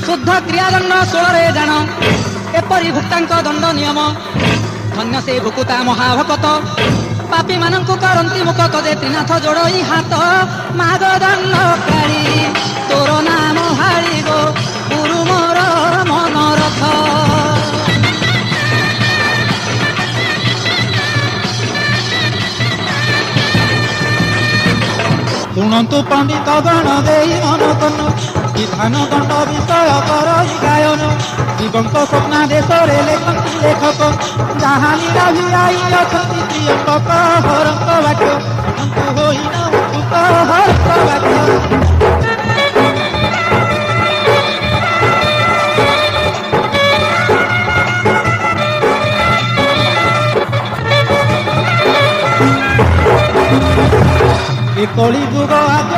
शुद्ध क्रियादंड 16 जान एपरी भुक्तांक दंड नियम धन्य से भुकुता महाभकत पापी मानंकु करंती मुकत जे त्रिनाथ जोड़ई हाथ माग दंड काली तोर नाम हारी गो गुरु मोर मनरथ। शुणु पंडित गण दे मन कन विधान दंड विषय कर गायन शिवंक स्वप्नादेश लेखक लेखक जहाँ लीला भिड़ाई अछंती प्रियंक हरंक वाक्य होइन मुख हरंक वाक्य। कली जुग आज